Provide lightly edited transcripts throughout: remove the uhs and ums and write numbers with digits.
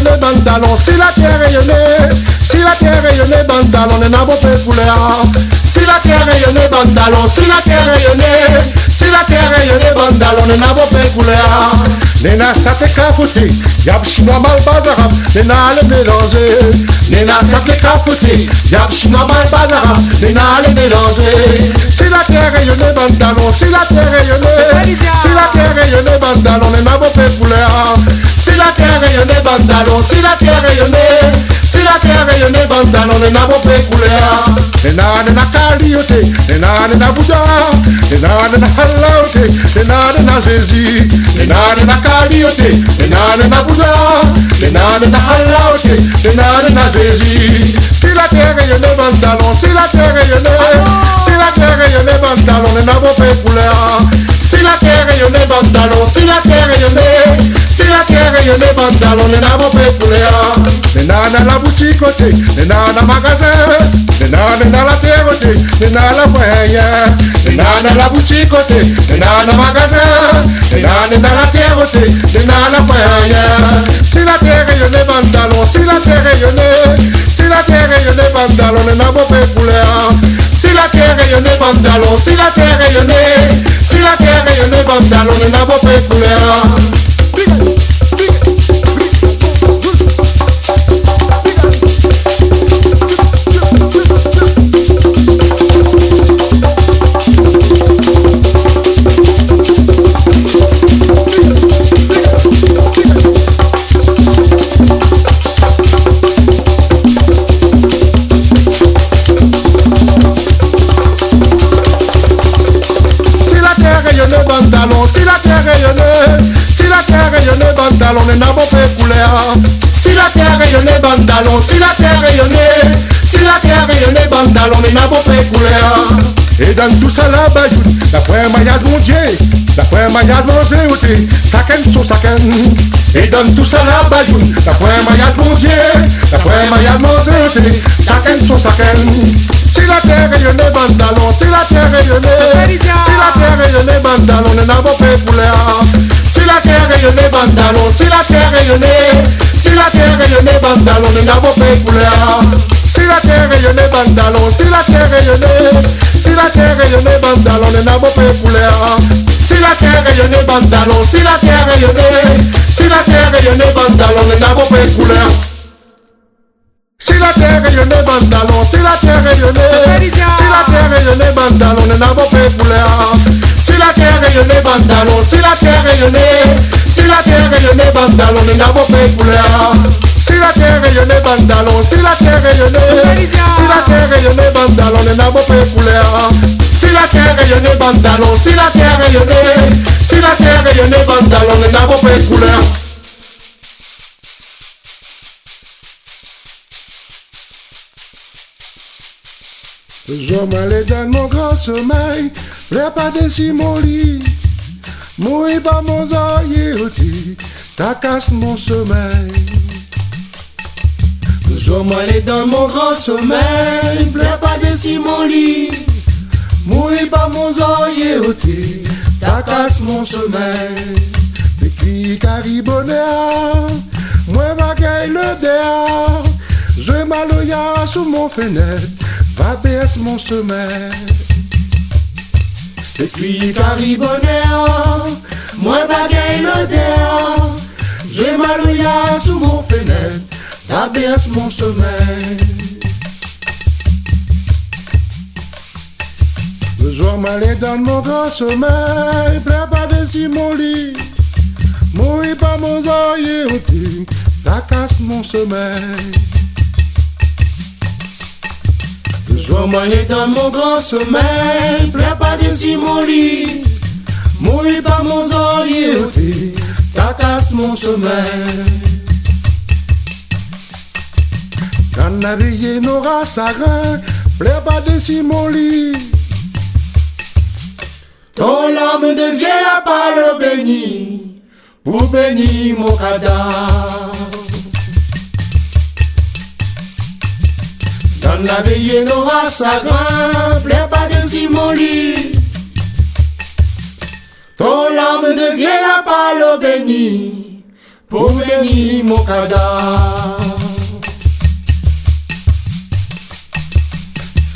rayonnait, bandalon, si la terre rayonnait, si la terre rayonnait, bandalon, on n'a pas fait couleur. Si la terre rayonnait, bandalon, si la terre rayonnait, si la terre rayonnait, bandalon, on n'a pas fait couleur. Nena, ça t'est capoté, y'a chinois mal bazarab, nena le mélanger. Nena, ça t'est capoté, y'a chinois mal bazarab, nena le mélanger. Si la terre rayonnait, bandalon, si la terre rayonnait, si la terre rayonnait, bandalon, on n'a pas fait couleur. Si la terre rayonnait, bandalon, si la terre rayonnait, si la terre rayonnait, bandalon, on n'a pas fait couleur. Nena, nena kaliote, nena, nena bouddha, nena, nena halaote, nena, nena Jésus, nena, nena kaliote, nena, nena bouddha, nena, nena halaote, nena, nena Jésus. Si la terre rayonnait, bandalon, si la terre rayonnait, si la terre rayonnait, bandalon, on n'a pas fait couleur. Si la terre rayonnait, bandalon, si la terre rayonnait, si la terre rayonnait, bandalon, on n'a pas fait couleur. Nena, nena la boutique côté, nena, nena magasin, nena, nena la terre côté, nena la moyen, nena, nena la boutique côté, nena, nena magasin, nena, nena la terre côté, nena la moyen. Si la terre rayonnait, bandalon, si la terre rayonnait, si la terre rayonnait, bandalon, on n'a pas fait couleur. Si la terre rayonnait, bandalon, si la terre rayonnait, si la terre rayonnait, bandalon, on n'a pas fait couleur. Bandalon, si la terre rayonnait, si la terre rayonnait, bandalon, on n'a pas fait couleur. Si la terre rayonnait, bandalon, si la terre rayonnait, si la terre rayonnait, bandalon, on n'a pas fait couleur. Et dans tout ça là, d'après un maillage mon Dieu, d'après un maillage mon Zéoté, chacun son chacun. Et dans tout ça là, d'après un maillage mon Dieu, d'après un maillage mon Zéoté, chacun son chacun. Si la terre rayonnait, bandalon, si la terre rayonnait, si la terre rayonnait, bandalon, on n'a pas fait couleur. Si la terre rayonnait, bandalon, si la terre rayonnait, si la terre rayonnait, bandalon, on n'a pas fait couleur. Si la terre rayonnait, bandalon, si la terre rayonnait, si la terre rayonnait, bandalon, on n'a pas fait couleur. Si la terre rayonnait, bandalon, si la terre rayonnait, si la terre rayonnait, bandalon, on n'a pas fait couleur. Si la terre rayonnait, bandalon, si la terre rayonnait, si la terre rayonnait, bandalon, on n'a pas fait couleur. Si la terre rayonnait, bandalon, si la terre rayonnait, si la terre rayonnait, bandalon, on n'a pas fait couleur. Si la terre rayonnait, bandalon, si la terre rayonnait, si la terre rayonnait, bandalon, on n'a pas fait couleur. Si la terre rayonnait, bandalon, si la terre rayonnait, si la terre rayonnait, bandalon, on n'a pas fait couleur. Je m'allais dans mon grand sommeil, prépare des mon lit. Mouille pas mon oeil, ta casse mon sommeil. Je m'allais dans mon grand sommeil, prépare des mon lit. Mouille pas mon oeil, ta casse mon sommeil. Des cris caribonnéa, moi bagaille le dehors. Je m'alloya sous mon fenêtre, va baisse mon sommeil. Et puis caribonnéa, moi bagaille le dehors. Je m'alloya sous mon fenêtre, va baisse mon sommeil. Le jour m'allait dans mon grand sommeil, préparé sur mon lit. Mouille pas mon oeil, ta casse mon sommeil. Je m'allais dans mon grand sommeil, préparé sur mon lit. Mouille pas mon oeil, ta casse mon sommeil. Quand la veillée n'aura sagrin, préparé sur mon lit. Ton lame de ciel a pas le béni, pour bénir mon cadavre. Dans la veillée n'aura chagrin, préparé sur mon lit. Ton lame de ciel a pas le béni, pour bénir mon cadavre.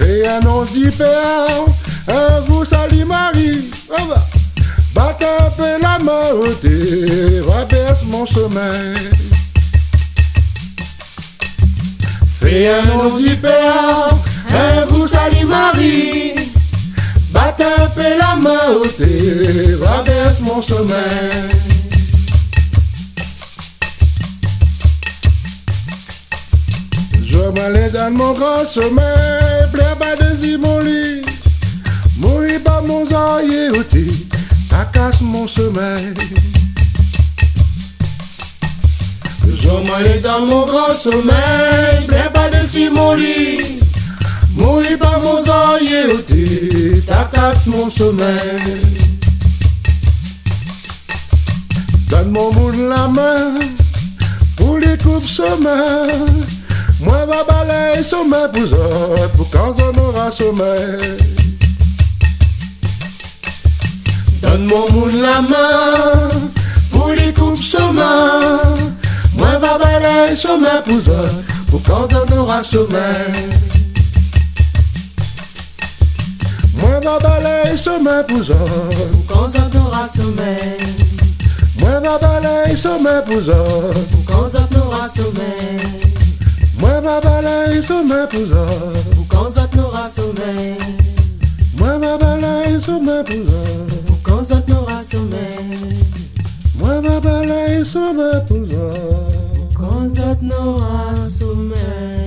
Et un nom du Père, un vous salue Marie, batte un peu la main, rabaisse mon sommeil. Et un nom du Père, un vous salue Marie, batte un peu la main, rabaisse mon sommeil. Je m'allais dans mon grand sommeil, plein bas de mon lit, mourir par mon oreiller ôté, ça casse mon sommeil. Je m'allais dans mon grand sommeil, plein bas de mon lit, mourir par mon oreiller ôté, ça casse mon sommeil. Donne mon monde la main, pour les coupes sommeil. Moi va balayer sommeil pour quand on aura sommeil. Donne mon monde la main pour les coupes sommeil. Moi va balayer sommeil pour quand on aura sommeil. Moi va balayer sommeil pour quand on aura sommeil. Moi va balayer sommeil pour quand on aura sommeil. Moi va balayer sommeil pour quand on aura sommeil. Moi va balayer sommeil pour quand on aura sommeil. Moi va balayer sommeil pour quand on aura sommeil.